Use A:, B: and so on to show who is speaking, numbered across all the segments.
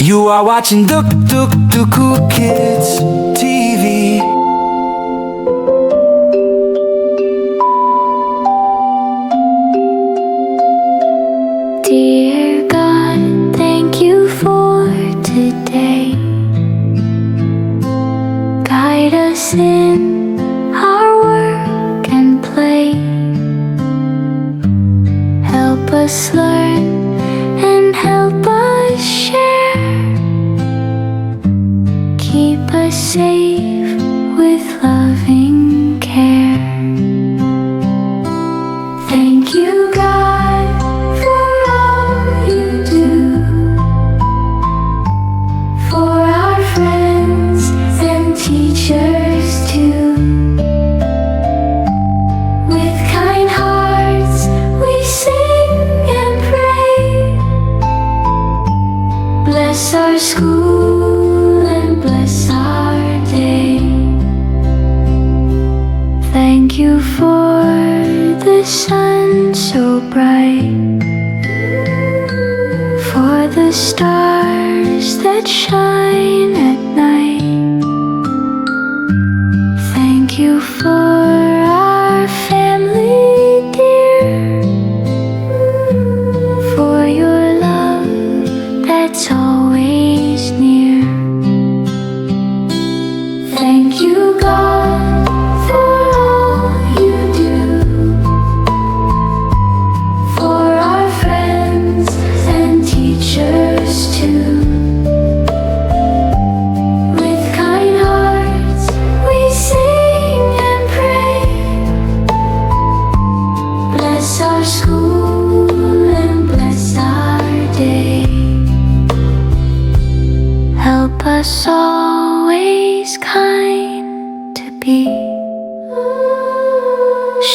A: You are watching the Cool Kids TV.
B: Dear God, thank you for today. Guide us in our work and play. Help us learn and help us share. Keep us safe with loving care. Thank you, God, for all you do, for our friends and teachers too. With kind hearts we sing and pray. Bless our school and bless our day. Thank you for the sun so bright, for the stars that shine at night. Thank you for our family dear, for your love that's always near. Thank you, God, for all you do, for our friends and teachers too. With kind hearts we sing and pray. Bless our school and bless our day. Help us always kind to be,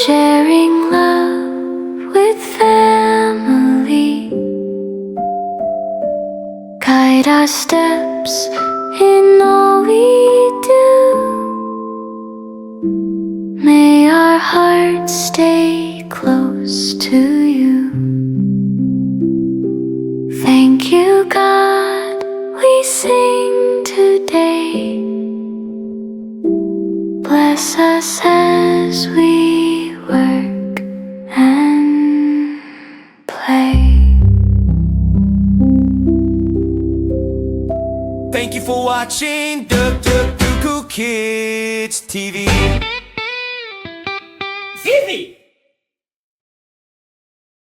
B: sharing love with family. Guide our steps in all we do. May our hearts stay close to you. Thank you, God, we sing today. Bless us as we work and play.
A: Thank you for watching the Cool Kids TV.